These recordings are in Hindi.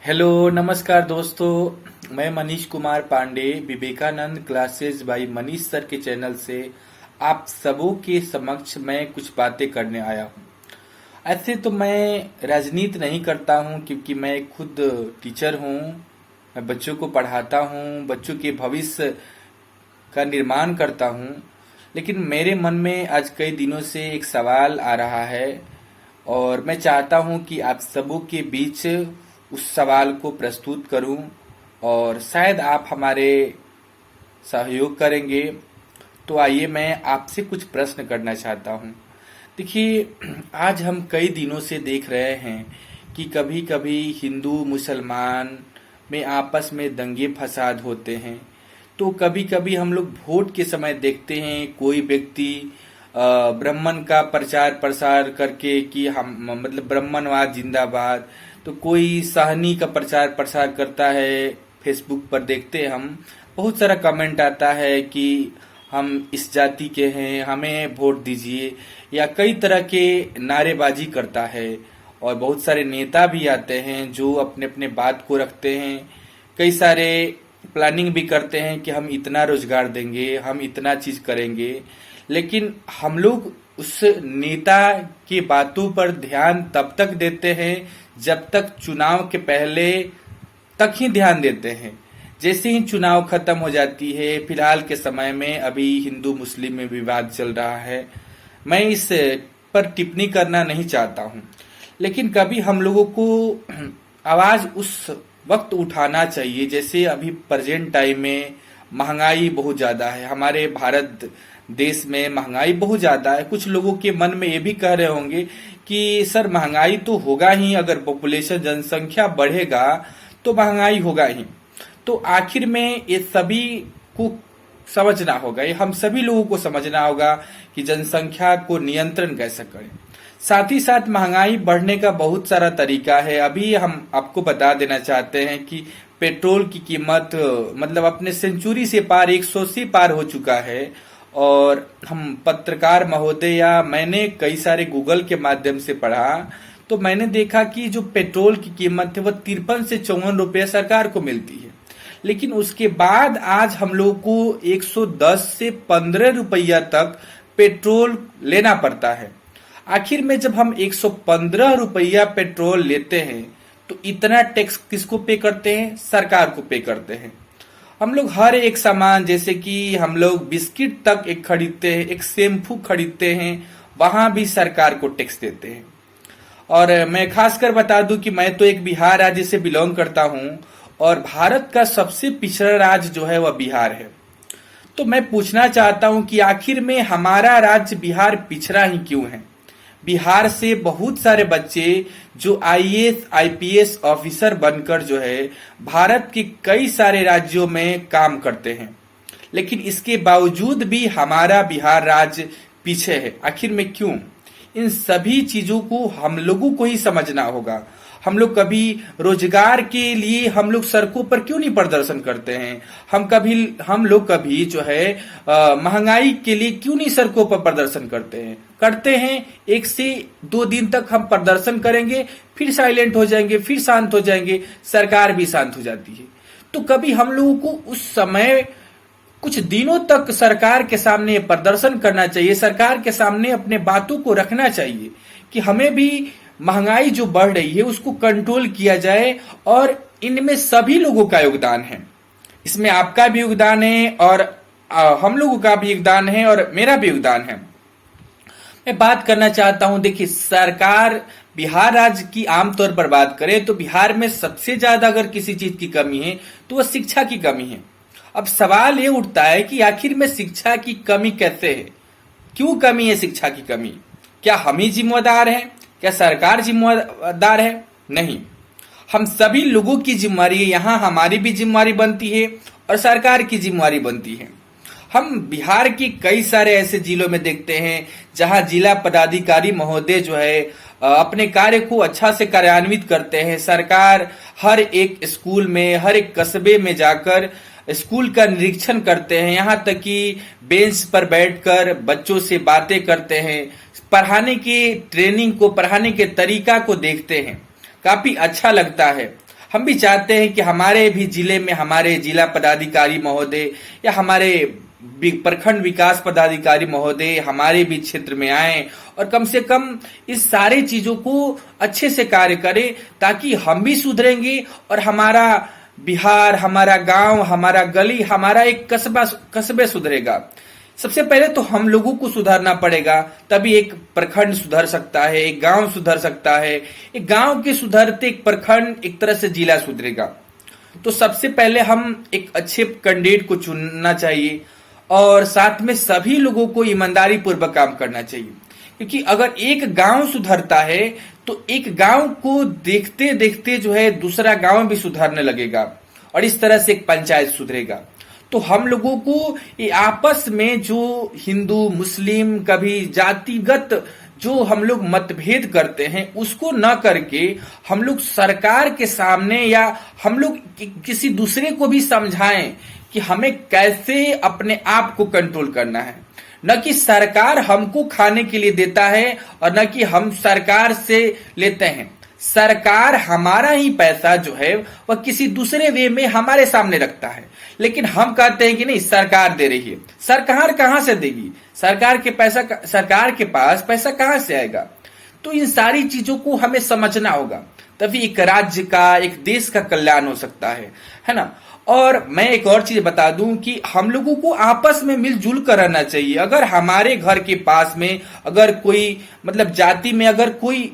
हेलो नमस्कार दोस्तों। मैं Manish Kumar Pandey Vivekananda classes by Manish sir के चैनल से आप सबों के समक्ष मैं कुछ बातें करने आया हूँ। ऐसे तो मैं राजनीति नहीं करता हूँ क्योंकि मैं खुद टीचर हूँ। मैं बच्चों को पढ़ाता हूँ, बच्चों के भविष्य का निर्माण करता हूँ। लेकिन मेरे मन में आज कई दिनों से एक सवाल आ रहा है और मैं चाहता हूँ कि आप सबों के बीच उस सवाल को प्रस्तुत करूँ और शायद आप हमारे सहयोग करेंगे। तो आइए मैं आपसे कुछ प्रश्न करना चाहता हूँ। देखिए, आज हम कई दिनों से देख रहे हैं कि कभी कभी हिंदू मुसलमान में आपस में दंगे फसाद होते हैं। तो कभी कभी हम लोग वोट के समय देखते हैं कोई व्यक्ति ब्राह्मण का प्रचार प्रसार करके कि हम मतलब ब्राह्मणवाद जिंदाबाद, तो कोई सहनी का प्रचार प्रसार करता है। फेसबुक पर देखते हैं हम, बहुत सारा कमेंट आता है कि हम इस जाति के हैं, हमें वोट दीजिए, या कई तरह के नारेबाजी करता है। और बहुत सारे नेता भी आते हैं जो अपने अपने बात को रखते हैं, कई सारे प्लानिंग भी करते हैं कि हम इतना रोजगार देंगे, हम इतना चीज करेंगे। लेकिन हम लोग उस नेता की बातों पर ध्यान तब तक देते हैं जब तक चुनाव के पहले तक ही ध्यान देते हैं। जैसे ही चुनाव खत्म हो जाती है, फिलहाल के समय में अभी हिंदू मुस्लिम में विवाद चल रहा है, मैं इस पर टिप्पणी करना नहीं चाहता हूं। लेकिन कभी हम लोगों को आवाज उस वक्त उठाना चाहिए जैसे अभी प्रेजेंट टाइम में महंगाई बहुत ज्यादा है। हमारे भारत देश में महंगाई बहुत ज्यादा है। कुछ लोगों के मन में ये भी कह रहे होंगे कि सर महंगाई तो होगा ही, अगर पॉपुलेशन जनसंख्या बढ़ेगा तो महंगाई होगा ही। तो आखिर में ये सभी को समझना होगा, ये हम सभी लोगों को समझना होगा कि जनसंख्या को नियंत्रण कैसे करें। साथ ही साथ महंगाई बढ़ने का बहुत सारा तरीका है। अभी हम आपको बता देना चाहते हैं कि पेट्रोल की कीमत मतलब अपने सेंचुरी से पार 100 से पार हो चुका है। और हम पत्रकार महोदय या मैंने कई सारे गूगल के माध्यम से पढ़ा तो मैंने देखा कि जो पेट्रोल की कीमत है वह 53 से 54 रुपये सरकार को मिलती है। लेकिन उसके बाद आज हम लोग को 110 से 15 रुपया तक पेट्रोल लेना पड़ता है। आखिर में जब हम 115 रुपया पेट्रोल लेते हैं तो इतना टैक्स किसको पे करते हैं? सरकार को पे करते हैं। हम लोग हर एक सामान, जैसे कि हम लोग बिस्किट तक एक खरीदते हैं, एक शैम्पू खरीदते हैं, वहां भी सरकार को टैक्स देते हैं। और मैं खासकर बता दूं कि मैं तो एक बिहार राज्य से बिलोंग करता हूं और भारत का सबसे पिछड़ा राज्य जो है वह बिहार है। तो मैं पूछना चाहता हूं कि आखिर में हमारा राज्य बिहार पिछड़ा ही क्यों है? बिहार से बहुत सारे बच्चे जो आईएएस आईपीएस ऑफिसर बनकर जो है भारत के कई सारे राज्यों में काम करते हैं। लेकिन इसके बावजूद भी हमारा बिहार राज्य पीछे है। आखिर में क्यों? इन सभी चीजों को हम लोगों को ही समझना होगा। हम लोग कभी रोजगार के लिए हम लोग सड़कों पर क्यों नहीं प्रदर्शन करते हैं? हम लोग कभी जो है महंगाई के लिए क्यों नहीं सड़कों पर प्रदर्शन करते हैं? करते हैं, 1 से 2 दिन तक हम प्रदर्शन करेंगे, फिर साइलेंट हो जाएंगे, फिर शांत हो जाएंगे, सरकार भी शांत हो जाती है। तो कभी हम लोगों को उस समय कुछ दिनों तक सरकार के सामने प्रदर्शन करना चाहिए, सरकार के सामने अपने बातों को रखना चाहिए कि हमें भी महंगाई जो बढ़ रही है उसको कंट्रोल किया जाए। और इनमें सभी लोगों का योगदान है, इसमें आपका भी योगदान है और हम लोगों का भी योगदान है और मेरा भी योगदान है। मैं बात करना चाहता हूं, देखिए सरकार बिहार राज्य की आमतौर पर बात करें तो बिहार में सबसे ज्यादा अगर किसी चीज की कमी है तो वह शिक्षा की कमी है। अब सवाल ये उठता है कि आखिर में शिक्षा की कमी कैसे है? क्यों कमी है शिक्षा की कमी? क्या हम ही जिम्मेदार हैं? क्या सरकार जिम्मेदार है? नहीं, हम सभी लोगों की जिम्मेदारी है। यहाँ हमारी भी जिम्मेदारी बनती है और सरकार की जिम्मेदारी बनती है। हम बिहार की कई सारे ऐसे जिलों में देखते हैं जहां जिला पदाधिकारी महोदय जो है अपने कार्य को अच्छा से कार्यान्वित करते हैं। सरकार हर एक स्कूल में, हर एक कस्बे में जाकर स्कूल का निरीक्षण करते हैं, यहाँ तक कि बेंच पर बैठकर बच्चों से बातें करते हैं, पढ़ाने की ट्रेनिंग को, पढ़ाने के तरीका को देखते हैं। काफी अच्छा लगता है। हम भी चाहते हैं कि हमारे भी जिले में हमारे जिला पदाधिकारी महोदय या हमारे प्रखंड विकास पदाधिकारी महोदय हमारे भी क्षेत्र में आए और कम से कम इस सारे चीजों को अच्छे से कार्य करें, ताकि हम भी सुधरेंगे और हमारा बिहार, हमारा गांव, हमारा गली, हमारा एक कस्बे सुधरेगा। सबसे पहले तो हम लोगों को सुधारना पड़ेगा, तभी एक प्रखंड सुधर सकता है, एक गांव सुधर सकता है, एक गांव के सुधरते एक प्रखंड, एक तरह से जिला सुधरेगा। तो सबसे पहले हम एक अच्छे कैंडिडेट को चुनना चाहिए और साथ में सभी लोगों को ईमानदारी पूर्वक काम करना चाहिए, क्योंकि अगर एक गांव सुधरता है तो एक गांव को देखते देखते जो है दूसरा गांव भी सुधरने लगेगा और इस तरह से एक पंचायत सुधरेगा। तो हम लोगों को ये आपस में जो हिंदू मुस्लिम कभी जातिगत जो हम लोग मतभेद करते हैं उसको न करके हम लोग सरकार के सामने या हम लोग किसी दूसरे को भी समझाएं कि हमें कैसे अपने आप को कंट्रोल करना है। न कि सरकार हमको खाने के लिए देता है और न कि हम सरकार से लेते हैं। सरकार हमारा ही पैसा जो है वह किसी दूसरे वे में हमारे सामने रखता है, लेकिन हम कहते हैं कि नहीं सरकार दे रही है। सरकार कहां से देगी? सरकार के पास पैसा कहां से आएगा? तो इन सारी चीजों को हमें समझना होगा, तभी एक राज्य का, एक देश का कल्याण हो सकता है ना। और मैं एक और चीज बता दूं कि हम लोगों को आपस में मिलजुल कर रहना चाहिए। अगर हमारे घर के पास में अगर कोई मतलब जाति में अगर कोई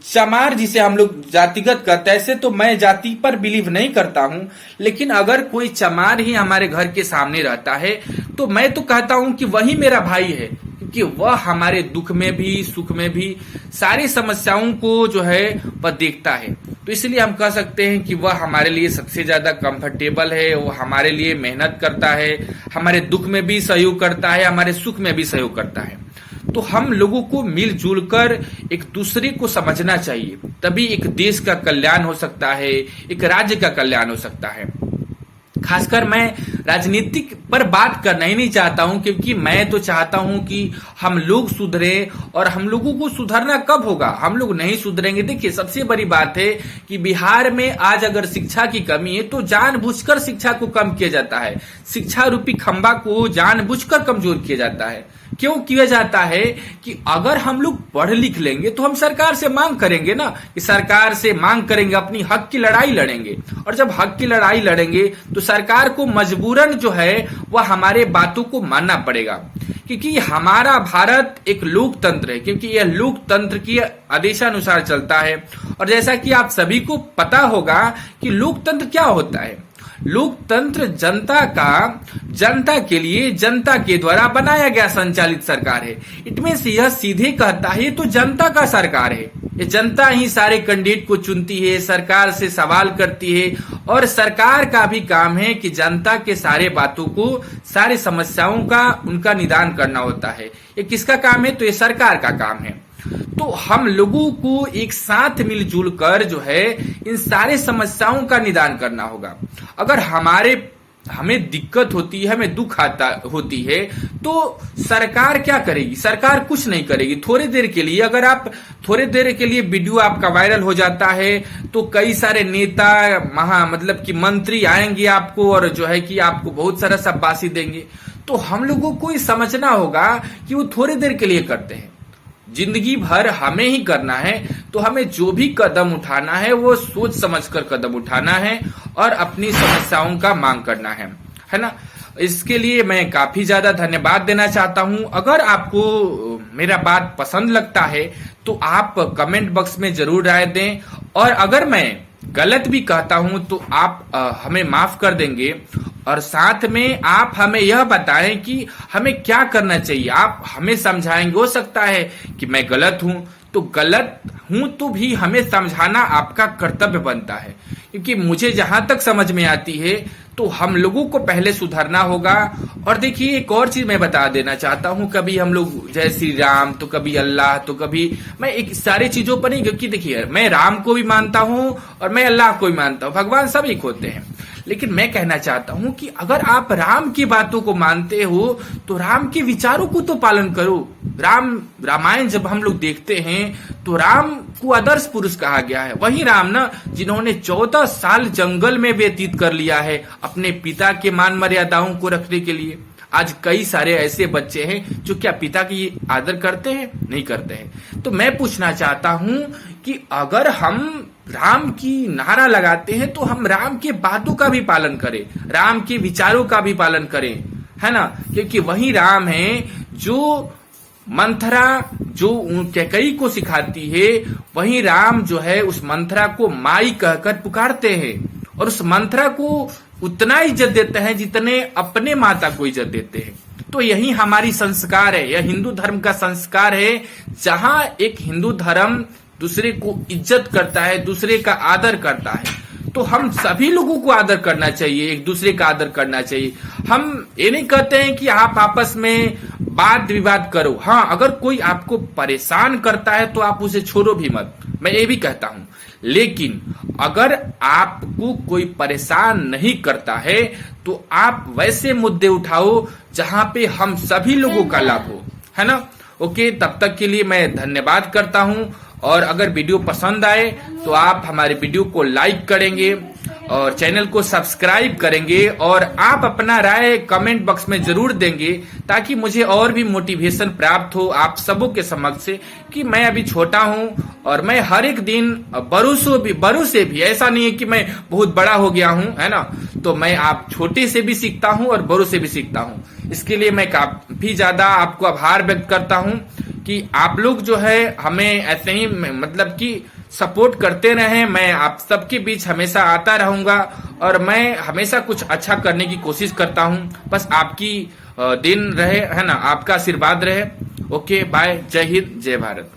चमार, जिसे हम लोग जातिगत करते हैं, ऐसे तो मैं जाति पर बिलीव नहीं करता हूं, लेकिन अगर कोई चमार ही हमारे घर के सामने रहता है तो मैं तो कहता हूं कि वही मेरा भाई है, क्योंकि वह हमारे दुख में भी सुख में भी सारी समस्याओं को जो है वह देखता है। तो इसलिए हम कह सकते हैं कि वह हमारे लिए सबसे ज्यादा कंफर्टेबल है, वो हमारे लिए मेहनत करता है, हमारे दुख में भी सहयोग करता है, हमारे सुख में भी सहयोग करता है। तो हम लोगों को मिलजुल कर एक दूसरे को समझना चाहिए, तभी एक देश का कल्याण हो सकता है, एक राज्य का कल्याण हो सकता है। खासकर मैं राजनीतिक पर बात करना ही नहीं चाहता हूं, क्योंकि मैं तो चाहता हूं कि हम लोग सुधरे। और हम लोगों को सुधरना कब होगा? हम लोग नहीं सुधरेंगे। देखिए, सबसे बड़ी बात है कि बिहार में आज अगर शिक्षा की कमी है तो जानबूझकर शिक्षा को कम किया जाता है, शिक्षा रूपी खंबा को जानबूझकर कमजोर किया जाता है। क्यों किया जाता है? कि अगर हम लोग पढ़ लिख लेंगे तो हम सरकार से मांग करेंगे ना, कि सरकार से मांग करेंगे, अपनी हक की लड़ाई लड़ेंगे, और जब हक की लड़ाई लड़ेंगे तो सरकार को मजबूरन जो है वह हमारे बातों को मानना पड़ेगा, क्योंकि हमारा भारत एक लोकतंत्र है, क्योंकि यह लोकतंत्र की आदेशानुसार चलता है। और जैसा कि आप सभी को पता होगा कि लोकतंत्र क्या होता है। लोकतंत्र जनता के लिए जनता के द्वारा बनाया गया संचालित सरकार है। इट मीन्स यह सीधे कहता है तो जनता का सरकार है। ये जनता ही सारे कैंडिडेट को चुनती है, सरकार से सवाल करती है, और सरकार का भी काम है कि जनता के सारे बातों को, सारी समस्याओं का उनका निदान करना होता है। ये किसका काम है? तो ये सरकार का काम है। तो हम लोगों को एक साथ मिलजुल कर जो है इन सारे समस्याओं का निदान करना होगा। अगर हमें दिक्कत होती है, हमें दुख होती है, तो सरकार क्या करेगी? सरकार कुछ नहीं करेगी। थोड़ी देर के लिए, अगर आप थोड़ी देर के लिए वीडियो आपका वायरल हो जाता है तो कई सारे नेता मतलब कि मंत्री आएंगे आपको और जो है कि आपको बहुत सारा शाबाशी देंगे। तो हम लोगों को ये समझना होगा कि वो थोड़ी देर के लिए करते हैं, जिंदगी भर हमें ही करना है। तो हमें जो भी कदम उठाना है वो सोच समझकर कदम उठाना है और अपनी समस्याओं का मांग करना है ना। इसके लिए मैं काफी ज्यादा धन्यवाद देना चाहता हूं। अगर आपको मेरा बात पसंद लगता है तो आप कमेंट बॉक्स में जरूर राय दें, और अगर मैं गलत भी कहता हूं तो आप हमें माफ कर देंगे, और साथ में आप हमें यह बताएं कि हमें क्या करना चाहिए। आप हमें समझाएंगे। हो सकता है कि मैं गलत हूं, तो गलत हूं तो भी हमें समझाना आपका कर्तव्य बनता है, क्योंकि मुझे जहां तक समझ में आती है तो हम लोगों को पहले सुधरना होगा। और देखिए, एक और चीज मैं बता देना चाहता हूं, कभी हम लोग जय श्री राम, तो कभी अल्लाह, तो कभी मैं एक सारी चीजों पर नहीं, क्योंकि देखिए मैं राम को भी मानता हूं और मैं अल्लाह को भी मानता हूं, भगवान सब एक होते हैं। लेकिन मैं कहना चाहता हूं कि अगर आप राम की बातों को मानते हो तो राम के विचारों को तो पालन करो। रामायण जब हम लोग देखते हैं तो राम को आदर्श पुरुष कहा गया है। वही राम ना जिन्होंने 14 साल जंगल में व्यतीत कर लिया है अपने पिता के मान मर्यादाओं को रखने के लिए। आज कई सारे ऐसे बच्चे हैं जो क्या पिता की आदर करते हैं? नहीं करते हैं। तो मैं पूछना चाहता हूं कि अगर हम राम की नारा लगाते हैं तो हम राम के बातों का भी पालन करें, राम के विचारों का भी पालन करें, है ना? क्योंकि वही राम है जो मंथरा जो कैकई को सिखाती है, वही राम जो है उस मंथरा को माई कहकर पुकारते हैं और उस मंथरा को उतना इज्जत देते हैं जितने अपने माता को इज्जत देते हैं। तो यही हमारी संस्कार है, यह हिंदू धर्म का संस्कार है, जहां एक हिंदू धर्म दूसरे को इज्जत करता है, दूसरे का आदर करता है। तो हम सभी लोगों को आदर करना चाहिए, एक दूसरे का आदर करना चाहिए। हम ये नहीं कहते हैं कि आप आपस में वाद विवाद करो। हाँ, अगर कोई आपको परेशान करता है तो आप उसे छोड़ो भी मत, मैं ये भी कहता हूं। लेकिन अगर आपको कोई परेशान नहीं करता है तो आप वैसे मुद्दे उठाओ जहां पे हम सभी लोगों का लाभ हो, है ना? ओके, तब तक के लिए मैं धन्यवाद करता हूं। और अगर वीडियो पसंद आए तो आप हमारे वीडियो को लाइक करेंगे और चैनल को सब्सक्राइब करेंगे और आप अपना राय कमेंट बॉक्स में जरूर देंगे ताकि मुझे और भी मोटिवेशन प्राप्त हो आप सबों के समक्ष से कि मैं अभी छोटा हूं और मैं हर एक दिन बड़ों से भी ऐसा नहीं है कि मैं बहुत बड़ा हो गया हूं, है ना? तो मैं आप छोटे से भी सीखता हूं और बड़ों से भी सीखता हूं। इसके लिए मैं काफी ज्यादा आपको आभार व्यक्त करता हूं कि आप लोग जो है हमें ऐसे ही मतलब कि सपोर्ट करते रहें। मैं आप सबके बीच हमेशा आता रहूंगा और मैं हमेशा कुछ अच्छा करने की कोशिश करता हूं। बस आपकी दिन रहे, है ना? आपका आशीर्वाद रहे। ओके, बाय, जय हिंद, जय भारत।